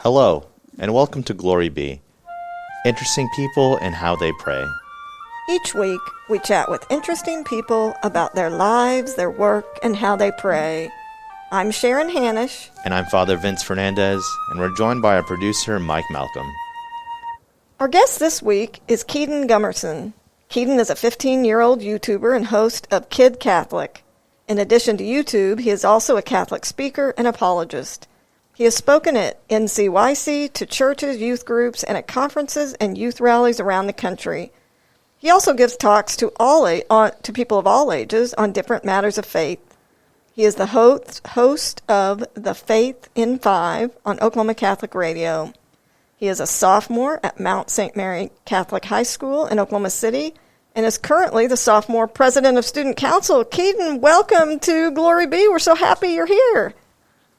Hello, and welcome to Glory Be. Interesting people and how they pray. Each week, we chat with interesting people about their lives, their work, and how they pray. I'm Sharon Hanish. And I'm Father Vince Fernandez, and we're joined by our producer, Mike Malcolm. Our guest this week is Kedon Gumerson. Kedon is a 15-year-old YouTuber and host of Kid Catholic. In addition to YouTube, he is also a Catholic speaker and apologist. He has spoken at NCYC, to churches, youth groups, and at conferences and youth rallies around the country. He also gives talks to people of all ages on different matters of faith. He is the host of The Faith in 5 on Oklahoma Catholic Radio. He is a sophomore at Mount St. Mary Catholic High School in Oklahoma City and is currently the sophomore president of Student Council. Kedon, welcome to Glory Be. We're so happy you're here.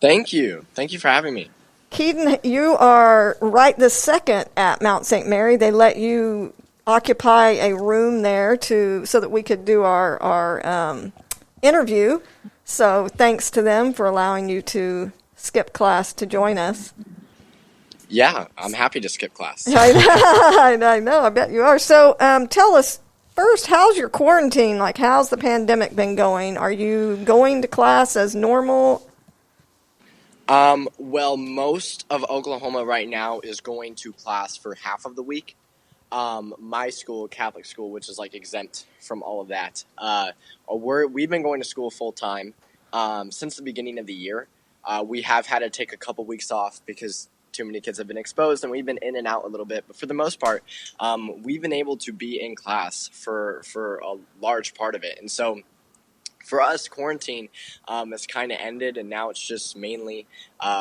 Thank you. Thank you for having me. Kedon, you are right this second at Mount St. Mary. They let you occupy a room there so that we could do our interview. So thanks to them for allowing you to skip class to join us. Yeah, I'm happy to skip class. I know. I bet you are. So tell us first, how's your quarantine? Like, how's the pandemic been going? Are you going to class as normal? Well, most of Oklahoma right now is going to class for half of the week. My school, Catholic school, which is like exempt from all of that, we've been going to school full time since the beginning of the year. We have had to take a couple weeks off because too many kids have been exposed, and we've been in and out a little bit. But for the most part, we've been able to be in class for a large part of it, and so. For us, quarantine has kind of ended, and now it's just mainly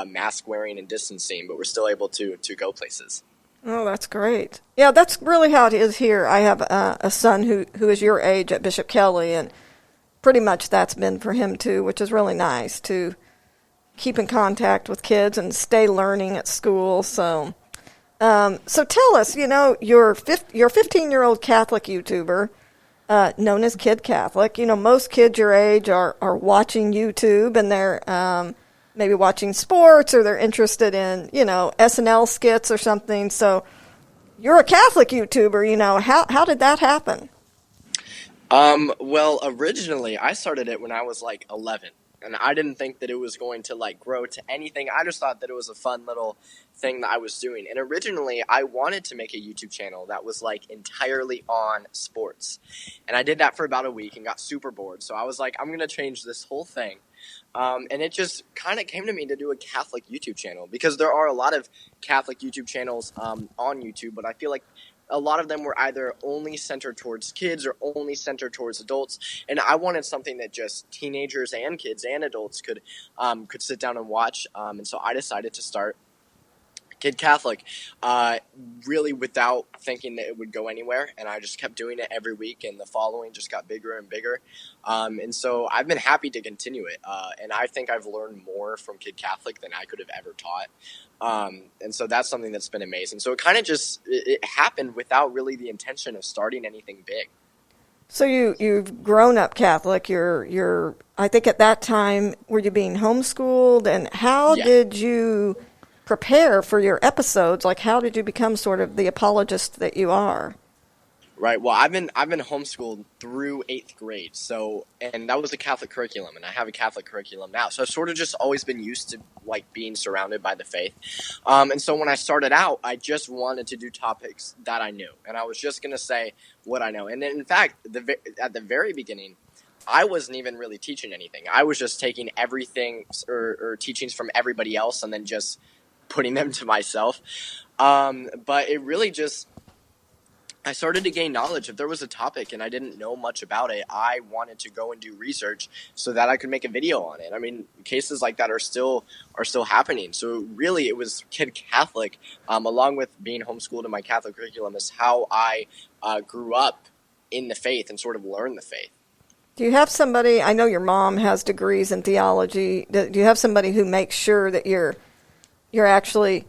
mask wearing and distancing, but we're still able to go places. Oh, that's great. Yeah, that's really how it is here. I have a son who is your age at Bishop Kelly, and pretty much that's been for him too, which is really nice to keep in contact with kids and stay learning at school. So tell us, you're a 15-year-old Catholic YouTuber. Known as Kid Catholic. Most kids your age are watching YouTube, and they're maybe watching sports, or they're interested in, SNL skits or something. So you're a Catholic YouTuber, how did that happen? Well, originally I started it when I was like 11, and I didn't think that it was going to like grow to anything. I just thought that it was a fun little thing that I was doing. And originally I wanted to make a YouTube channel that was like entirely on sports. And I did that for about a week and got super bored. So I was like, I'm going to change this whole thing. And it just kind of came to me to do a Catholic YouTube channel, because there are a lot of Catholic YouTube channels on YouTube, but I feel like a lot of them were either only centered towards kids or only centered towards adults. And I wanted something that just teenagers and kids and adults could sit down and watch. And so I decided to start Kid Catholic, really without thinking that it would go anywhere. And I just kept doing it every week, and the following just got bigger and bigger. And so I've been happy to continue it. And I think I've learned more from Kid Catholic than I could have ever taught. And so that's something that's been amazing. So it kind of just, it happened without really the intention of starting anything big. So you've grown up Catholic. You're I think at that time, were you being homeschooled? And how did you prepare for your episodes? Like, how did you become sort of the apologist that you are? Right. Well, I've been homeschooled through 8th grade. So, and that was a Catholic curriculum, and I have a Catholic curriculum now. So I've sort of just always been used to like being surrounded by the faith. And so when I started out, I just wanted to do topics that I knew, and I was just going to say what I know. And in fact, at the very beginning, I wasn't even really teaching anything. I was just taking everything or teachings from everybody else and then just putting them to myself. But it really just, I started to gain knowledge. If there was a topic and I didn't know much about it, I wanted to go and do research so that I could make a video on it. I mean, cases like that are still happening. So really it was Kid Catholic, along with being homeschooled in my Catholic curriculum, is how I grew up in the faith and sort of learned the faith. Do you have somebody, I know your mom has degrees in theology, do you have somebody who makes sure that you're actually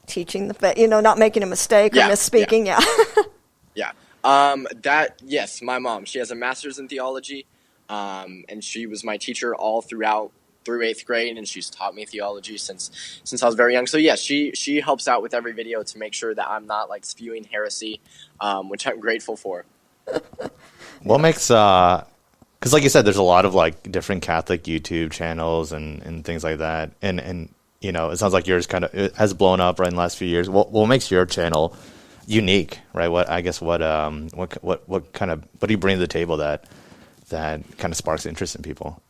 teaching the faith, not making a mistake or misspeaking? Yes, my mom. She has a master's in theology, and she was my teacher all throughout through 8th grade, and she's taught me theology since I was very young. So yeah, she helps out with every video to make sure that I'm not like spewing heresy, which I'm grateful for. What makes because like you said, there's a lot of like different Catholic YouTube channels and things like that, and you know, it sounds like yours kind of has blown up right in the last few years. What makes your channel unique, right? What do you bring to the table that kind of sparks interest in people?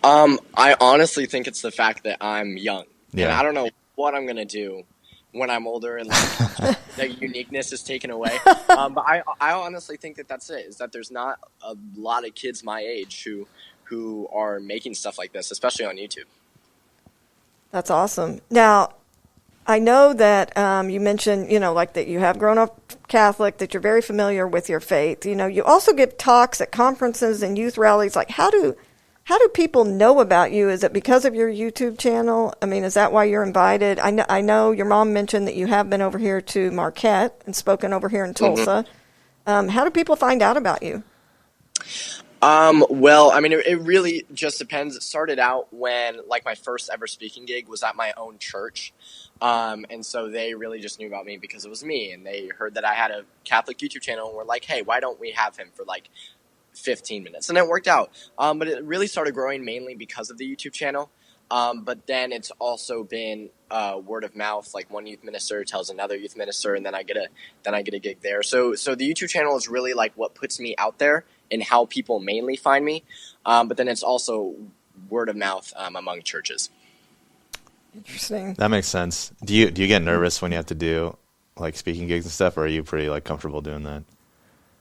I honestly think it's the fact that I'm young. Yeah. And I don't know what I'm gonna do when I'm older and like the uniqueness is taken away. But I honestly think that that's it. Is that there's not a lot of kids my age who are making stuff like this, especially on YouTube. That's awesome. Now, I know that you mentioned, you know, like that you have grown up Catholic, that you're very familiar with your faith. You know, you also give talks at conferences and youth rallies. Like, how do people know about you? Is it because of your YouTube channel? I mean, is that why you're invited? I know your mom mentioned that you have been over here to Marquette and spoken over here in Tulsa. Mm-hmm. How do people find out about you? Well, I mean, it really just depends. It started out when, like, my first ever speaking gig was at my own church. And so they really just knew about me because it was me, and they heard that I had a Catholic YouTube channel and were like, hey, why don't we have him for like 15 minutes? And it worked out. But it really started growing mainly because of the YouTube channel. But then it's also been word of mouth. Like one youth minister tells another youth minister, and then I get a gig there. So the YouTube channel is really like what puts me out there and how people mainly find me. But then it's also word of mouth among churches. Interesting. That makes sense. Do you get nervous when you have to do like speaking gigs and stuff, or are you pretty like comfortable doing that?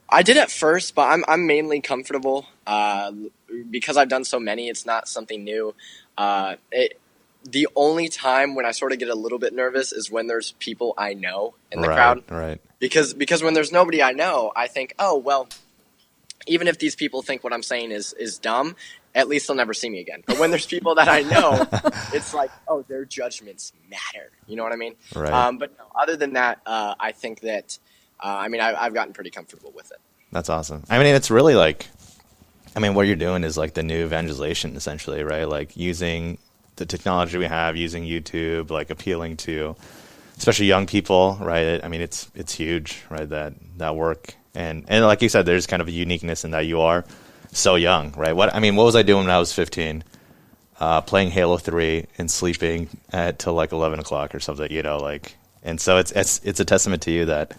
I did at first, but I'm mainly comfortable because I've done so many. It's not something new. The only time when I sort of get a little bit nervous is when there's people I know in the crowd. Right. Because when there's nobody I know, I think, oh well, even if these people think what I'm saying is dumb, at least they'll never see me again. But when there's people that I know, it's like, oh, their judgments matter. You know what I mean? Right. But no, other than that, I think that I've gotten pretty comfortable with it. That's awesome. I mean, it's really like, I mean, what you're doing is like the new evangelization, essentially, right? Like using the technology we have, using YouTube, like appealing to, especially young people, right? I mean, it's huge, right? That work, and like you said, there's kind of a uniqueness in that you are so young, right? What was I doing when I was 15? Playing Halo 3 and sleeping till like 11 o'clock or something, you know, like, and so it's a testament to you that.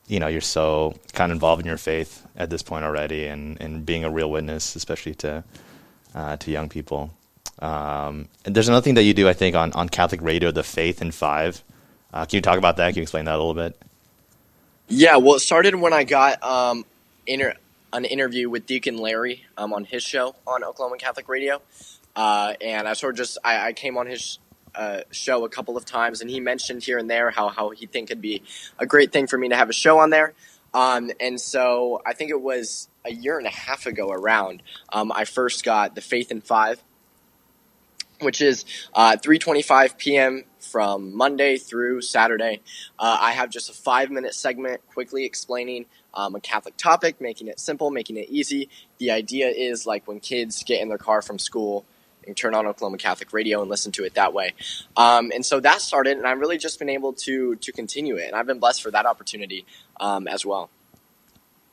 You know, you're so kind of involved in your faith at this point already, and being a real witness, especially to young people. And there's another thing that you do, I think, on Catholic radio, the Faith in 5. Can you talk about that? Can you explain that a little bit? Yeah, well, it started when I got an interview with Deacon Larry on his show on Oklahoma Catholic Radio, and I sort of just I came on his show a couple of times, and he mentioned here and there how he think it'd be a great thing for me to have a show on there. And so I think it was a year and a half ago around, I first got the Faith in 5, which is 3:25 p.m. from Monday through Saturday. I have just a 5-minute segment quickly explaining a Catholic topic, making it simple, making it easy. The idea is like when kids get in their car from school, and turn on Oklahoma Catholic Radio and listen to it that way. And so that started, and I've really just been able to continue it. And I've been blessed for that opportunity as well.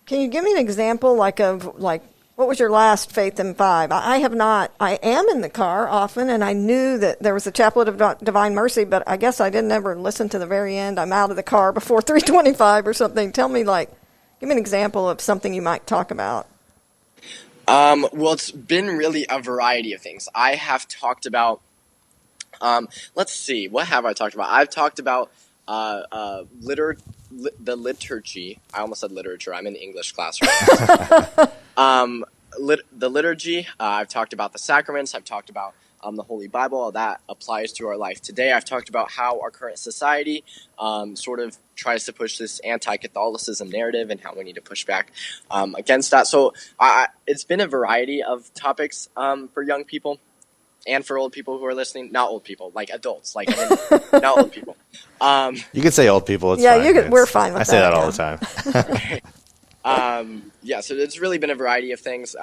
Can you give me an example what was your last Faith in 5? I have not. I am in the car often, and I knew that there was a Chaplet of Divine Mercy, but I guess I didn't ever listen to the very end. I'm out of the car before 3:25 or something. Tell me, give me an example of something you might talk about. Well, it's been really a variety of things. I have talked about, let's see, what have I talked about? I've talked about the liturgy. I almost said literature. I'm in the English class right now. The liturgy. I've talked about the sacraments. I've talked about the Holy Bible, how that applies to our life today. I've talked about how our current society sort of tries to push this anti-Catholicism narrative and how we need to push back against that. So it's been a variety of topics for young people and for old people who are listening. Not old people, like adults, not old people. You can say old people. It's yeah, fine. we're fine with that. I say that all the time. Yeah, so it's really been a variety of things,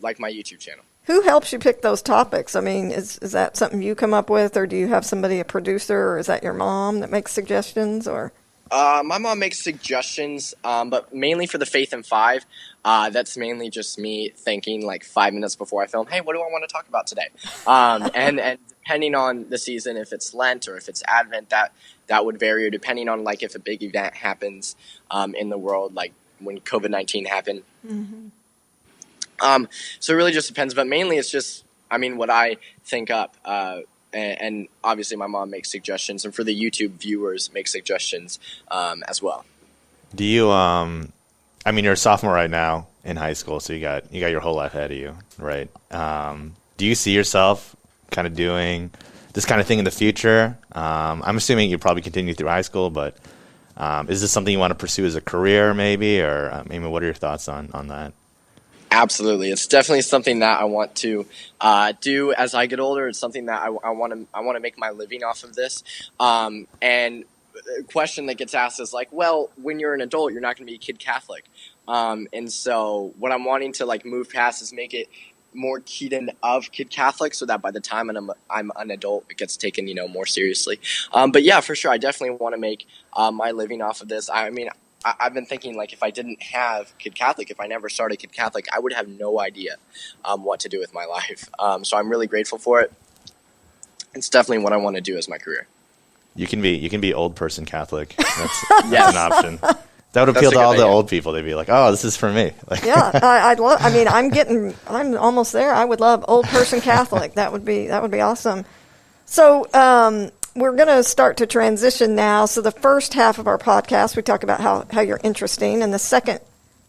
like my YouTube channel. Who helps you pick those topics? I mean, is that something you come up with, or do you have somebody, a producer, or is that your mom that makes suggestions, or? My mom makes suggestions, but mainly for the Faith in Five. That's mainly just me thinking like 5 minutes before I film, hey, what do I want to talk about today? And depending on the season, if it's Lent or if it's Advent, that would vary, or depending on like if a big event happens in the world, like when COVID-19 happened. Mm-hmm. So it really just depends, but mainly it's just, I mean, what I think up, and obviously my mom makes suggestions, and for the YouTube viewers, make suggestions as well. Do you, I mean, you're a sophomore right now in high school, so you got your whole life ahead of you, right? Do you see yourself kind of doing this kind of thing in the future? I'm assuming you probably continue through high school, but is this something you want to pursue as a career maybe, or maybe what are your thoughts on that? Absolutely, it's definitely something that I want to do as I get older. It's something that I want to make my living off of this. And a question that gets asked is like, well, when you're an adult, you're not going to be a kid Catholic. And so what I'm wanting to like move past is make it more Kedon of Kid Catholic, so that by the time I'm an adult, it gets taken, more seriously. But yeah, for sure, I definitely want to make my living off of this. I mean, I've been thinking, like, if I didn't have Kid Catholic, if I never started Kid Catholic, I would have no idea what to do with my life. So I'm really grateful for it. It's definitely what I want to do as my career. You can be old person Catholic. That's Yes. an option. That would appeal to all the old people. They'd be like, "Oh, this is for me." Like, Yeah, I'd love. I mean, I'm almost there. I would love old person Catholic. That would be awesome. So we're going to start to transition now. So the first half of our podcast, we talk about how you're interesting, and the second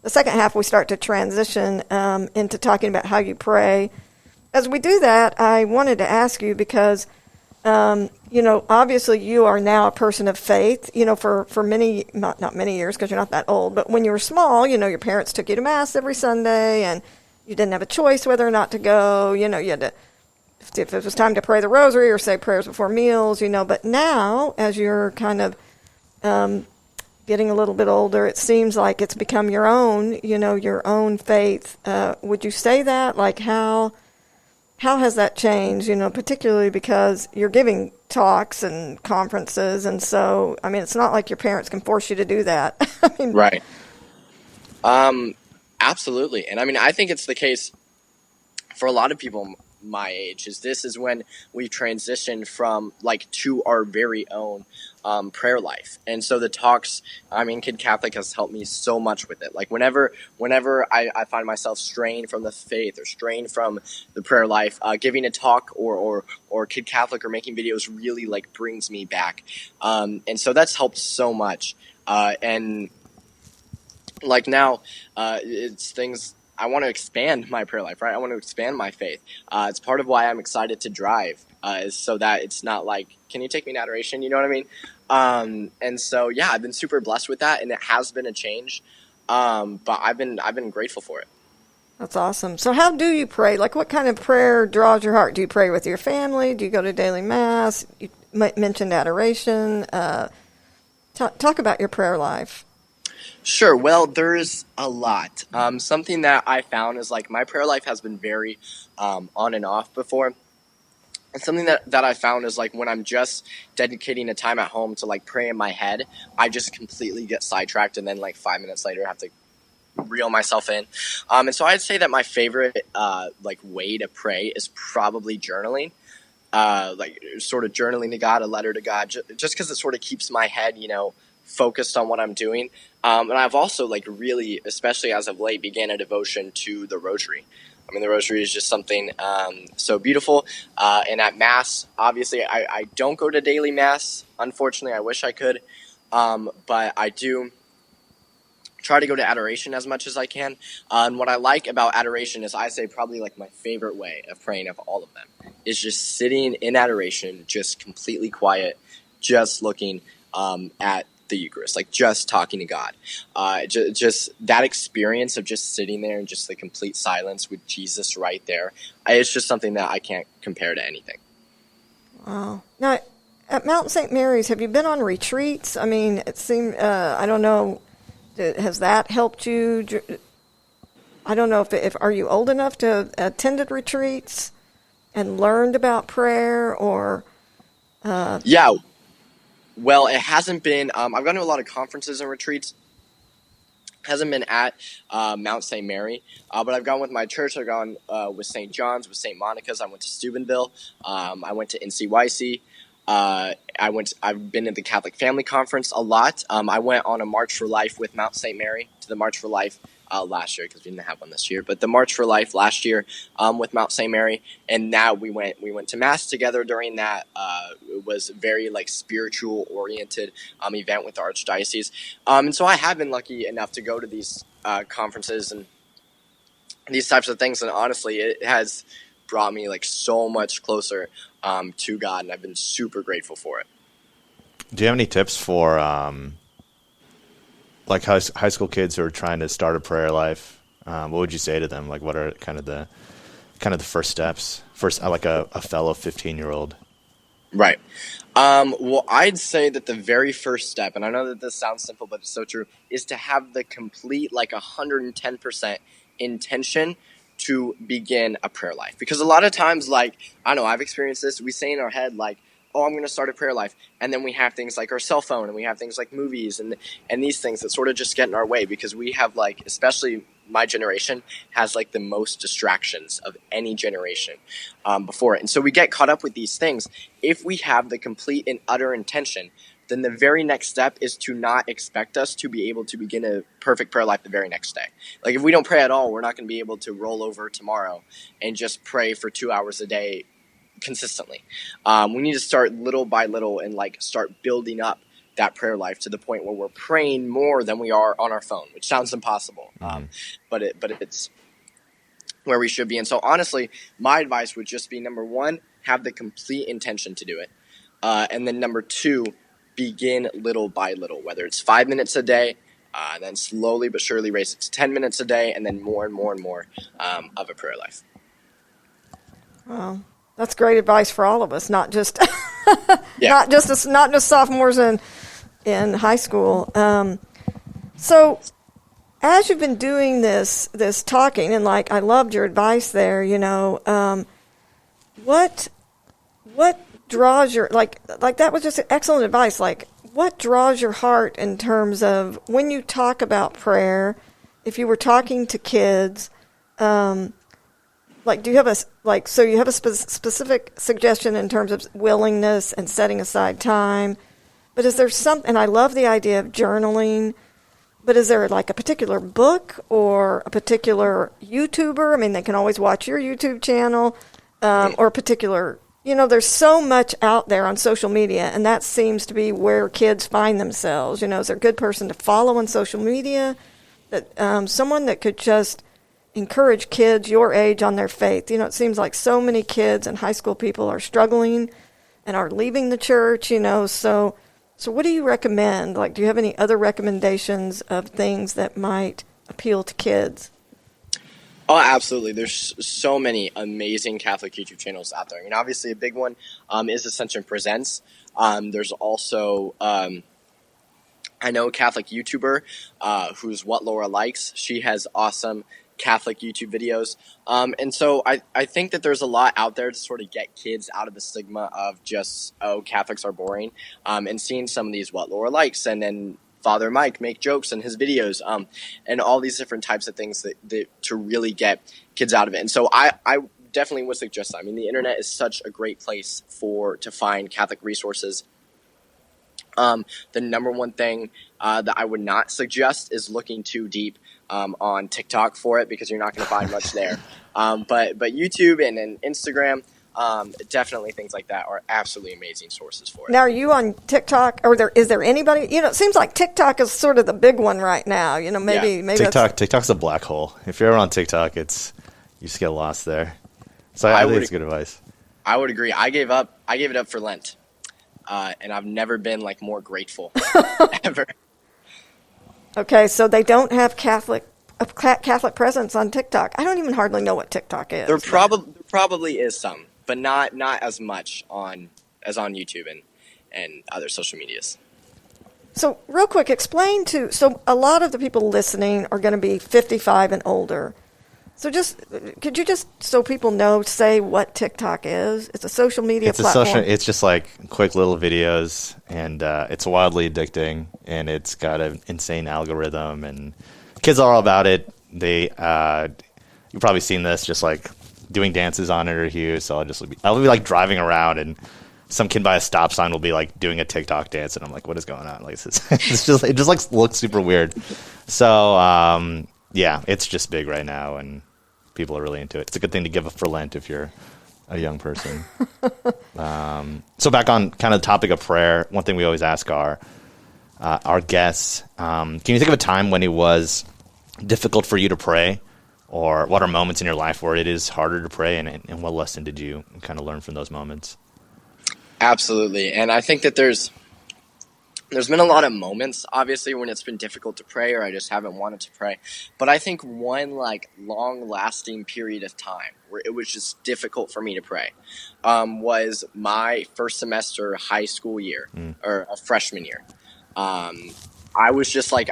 half, we start to transition into talking about how you pray. As we do that, I wanted to ask you because, obviously you are now a person of faith. For many, not many years because you're not that old, but when you were small, your parents took you to Mass every Sunday, and you didn't have a choice whether or not to go. You had to, if it was time to pray the Rosary or say prayers before meals, But now, as you're kind of getting a little bit older, it seems like it's become your own, your own faith. Would you say that? Like how has that changed, particularly because you're giving talks and conferences, and so, I mean, it's not like your parents can force you to do that. I mean, Right. Absolutely. And I mean, I think it's the case for a lot of people my age. This is when we transition from like to our very own prayer life. And so the talks, I mean, Kid Catholic has helped me so much with it. Like whenever I find myself straying from the faith or straying from the prayer life, giving a talk or Kid Catholic or making videos really like brings me back. And so that's helped so much. And like now, it's things. I want to expand my prayer life, right? I want to expand my faith. It's part of why I'm excited to drive, is so that it's not like, can you take me in adoration? You know what I mean? And so, yeah, I've been super blessed with that, and it has been a change. But I've been grateful for it. That's awesome. So how do you pray? Like, what kind of prayer draws your heart? Do you pray with your family? Do you go to daily Mass? You mentioned adoration. Talk about your prayer life. Sure. Well, there's a lot. Something that I found is like my prayer life has been very on and off before. And something that I found is like when I'm just dedicating a time at home to like pray in my head, I just completely get sidetracked, and then like 5 minutes later I have to reel myself in. And so I'd say that my favorite like way to pray is probably journaling. Like sort of journaling to God, a letter to God, just because it sort of keeps my head, focused on what I'm doing. And I've also like really, especially as of late, began a devotion to the Rosary. I mean, the Rosary is just something so beautiful. And at Mass, obviously, I don't go to daily Mass. Unfortunately, I wish I could. But I do try to go to adoration as much as I can. And what I like about adoration is, I say probably like my favorite way of praying of all of them is just sitting in adoration, just completely quiet, just looking at the Eucharist, like just talking to God. Just that experience of just sitting there and just the complete silence with Jesus right there. It's just something that I can't compare to anything. Wow. Now, at Mount St. Mary's, have you been on retreats? I mean, it seemed, I don't know, Has that helped you? I don't know if are you old enough to have attended retreats and learned about prayer or? Yeah. Well, it hasn't been. I've gone to a lot of conferences and retreats. Hasn't been at Mount St. Mary, but I've gone with my church. I've gone with St. John's, with St. Monica's. I went to Steubenville. I went to NCYC. I've been at the Catholic Family Conference a lot. I went on a March for Life with Mount St. Mary to the March for Life last year because we didn't have one this year. But the March for Life last year with Mount St. Mary, and now we went to Mass together during that. It was very like spiritual oriented event with the Archdiocese, and so I have been lucky enough to go to these conferences and these types of things. And honestly, it has brought me like so much closer to God, and I've been super grateful for it. Do you have any tips for like high school kids who are trying to start a prayer life? What would you say to them? Like, what are kind of the first steps? Like a fellow 15-year-old. Right. Well, I'd say that the very first step, and I know that this sounds simple, but it's so true, is to have the complete, like 110% intention to begin a prayer life. Because a lot of times, like, I know I've experienced this, we say in our head, like, oh, I'm going to start a prayer life. And then we have things like our cell phone, and we have things like movies and these things that sort of just get in our way, because we have, like, especially my generation has like the most distractions of any generation before it. And so we get caught up with these things. If we have the complete and utter intention, then the very next step is to not expect us to be able to begin a perfect prayer life the very next day. Like if we don't pray at all, we're not going to be able to roll over tomorrow and just pray for 2 hours a day consistently. We need to start little by little and like start building up that prayer life to the point where we're praying more than we are on our phone, which sounds impossible. But it's where we should be. And so honestly, my advice would just be, number one, have the complete intention to do it. And then number two, begin little by little, whether it's 5 minutes a day, then slowly but surely raise it to 10 minutes a day, and then more and more and more of a prayer life. Well, that's great advice for all of us, not just Yeah. not just sophomores in high school. So as you've been doing this talking, and like I loved your advice there, what draws your like that was just excellent advice. Like what draws your heart in terms of when you talk about prayer? If you were talking to kids, like do you have a specific suggestion in terms of willingness and setting aside time? But is there and I love the idea of journaling, but is there like a particular book or a particular YouTuber? I mean, they can always watch your YouTube channel, or a particular, there's so much out there on social media, and that seems to be where kids find themselves. Is there a good person to follow on social media? That someone that could just encourage kids your age on their faith. It seems like so many kids and high school people are struggling and are leaving the church, So what do you recommend? Like, do you have any other recommendations of things that might appeal to kids? Oh, absolutely. There's so many amazing Catholic YouTube channels out there. Obviously a big one is Ascension Presents. There's also, I know a Catholic YouTuber who's What Laura Likes. She has awesome Catholic YouTube videos. And so I think that there's a lot out there to sort of get kids out of the stigma of just, Catholics are boring, and seeing some of these What Laura Likes and then Father Mike make jokes in his videos, and all these different types of things that to really get kids out of it. And so I definitely would suggest that. I mean, the internet is such a great place to find Catholic resources. The number one thing that I would not suggest is looking too deep on TikTok for it, because you're not going to find much there. But YouTube and Instagram, definitely things like that are absolutely amazing sources for it. Now, are you on TikTok, or is there anybody? It seems like TikTok is sort of the big one right now. Maybe TikTok's a black hole. If you're ever on TikTok, you just get lost there. So I think it's good advice. I would agree. I gave it up for Lent. And I've never been like more grateful ever. Okay, so they don't have Catholic presence on TikTok. I don't even hardly know what TikTok is. There probably is some, but not as much as on YouTube and other social medias. So real quick, so a lot of the people listening are going to be 55 and older. So could you just, so people know, say what TikTok is? It's a social media platform. It's just like quick little videos, and it's wildly addicting, and it's got an insane algorithm, and kids are all about it. You've probably seen this, just like doing dances on it or here. So I'll be like driving around, and some kid by a stop sign will be like doing a TikTok dance, and I'm like, what is going on? Like, it just like looks super weird. So yeah, it's just big right now, and people are really into it. It's a good thing to give for Lent if you're a young person. So back on kind of the topic of prayer, one thing we always ask our guests, can you think of a time when it was difficult for you to pray, or what are moments in your life where it is harder to pray, and what lesson did you kind of learn from those moments? Absolutely. And I think that there's been a lot of moments, obviously, when it's been difficult to pray or I just haven't wanted to pray. But I think one like long-lasting period of time where it was just difficult for me to pray was my first semester high school year, or a freshman year. I was just like,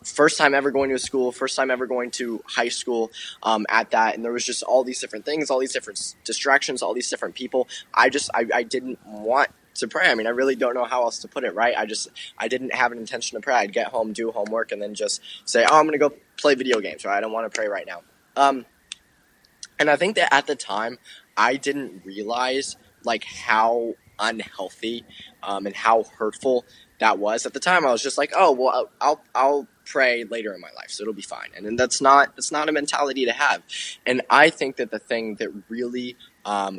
first time ever going to a school, first time ever going to high school at that. And there was just all these different things, all these different distractions, all these different people. I didn't want to pray. I mean, I really don't know how else to put it, right? I didn't have an intention to pray. I'd get home, do homework, and then just say, oh, I'm going to go play video games, right? I don't want to pray right now. And I think that at the time, I didn't realize like how unhealthy and how hurtful that was. At the time, I was just like, oh, well, I'll pray later in my life, so it'll be fine. And then that's not a mentality to have. And I think that the thing that really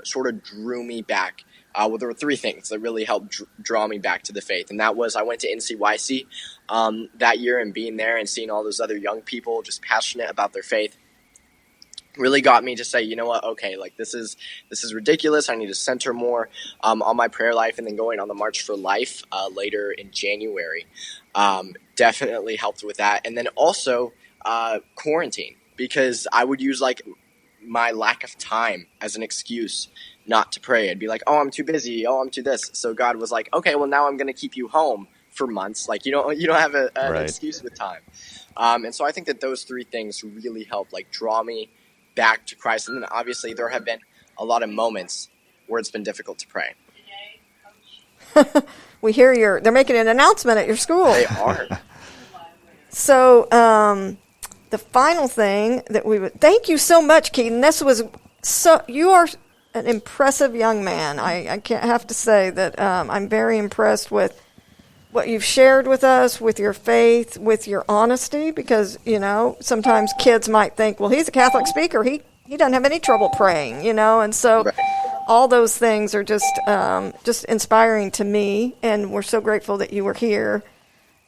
sort of drew me back, well, there were three things that really helped draw me back to the faith. And that was, I went to NCYC that year, and being there and seeing all those other young people just passionate about their faith really got me to say, you know what, okay, like this is ridiculous. I need to center more on my prayer life. And then going on the March for Life later in January definitely helped with that. And then also quarantine, because I would use like my lack of time as an excuse not to pray. I'd be like, oh, I'm too busy. Oh, I'm too this. So God was like, okay, well, now I'm going to keep you home for months. Like you don't have an right. excuse with time. And so I think that those three things really helped like draw me back to Christ. And then obviously there have been a lot of moments where it's been difficult to pray. We hear they're making an announcement at your school. They are. So the final thing that thank you so much, Kedon. You are an impressive young man. I can't have to say that I'm very impressed with what you've shared with us, with your faith, with your honesty, because, sometimes kids might think, well, he's a Catholic speaker. He doesn't have any trouble praying, and so right. All those things are just inspiring to me, and we're so grateful that you were here.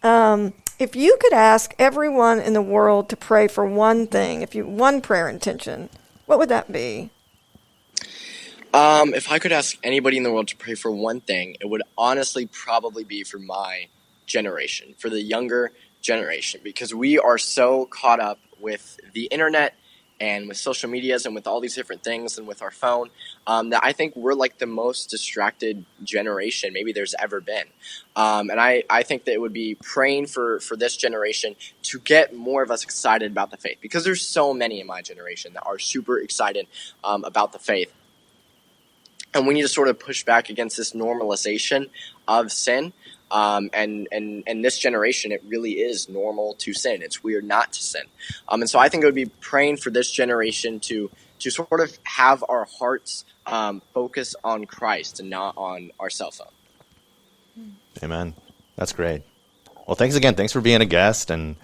If you could ask everyone in the world to pray for one thing, one prayer intention, what would that be? If I could ask anybody in the world to pray for one thing, it would honestly probably be for my generation, for the younger generation, because we are so caught up with the internet and with social medias and with all these different things and with our phone, that I think we're like the most distracted generation maybe there's ever been. And I think that it would be praying for this generation to get more of us excited about the faith, because there's so many in my generation that are super excited about the faith. And we need to sort of push back against this normalization of sin. And this generation, it really is normal to sin. It's weird not to sin. And so I think it would be praying for this generation to sort of have our hearts focus on Christ and not on our cell phone. Amen. That's great. Well, thanks again. Thanks for being a guest. And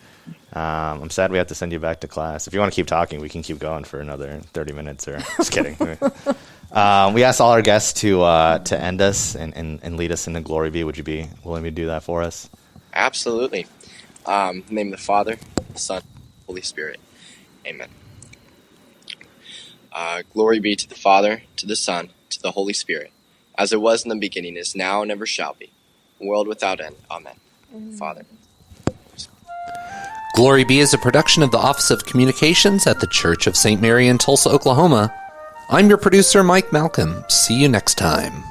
I'm sad we have to send you back to class. If you want to keep talking, we can keep going for another 30 minutes. Or just kidding. We asked all our guests to end us and lead us into Glory Be. Would you be willing to do that for us? Absolutely. In the name of the Father, the Son, Holy Spirit. Amen. Glory be to the Father, to the Son, to the Holy Spirit, as it was in the beginning, is now, and ever shall be, world without end. Amen. Father. Glory Be is a production of the Office of Communications at the Church of St. Mary in Tulsa, Oklahoma. I'm your producer, Mike Malcolm. See you next time.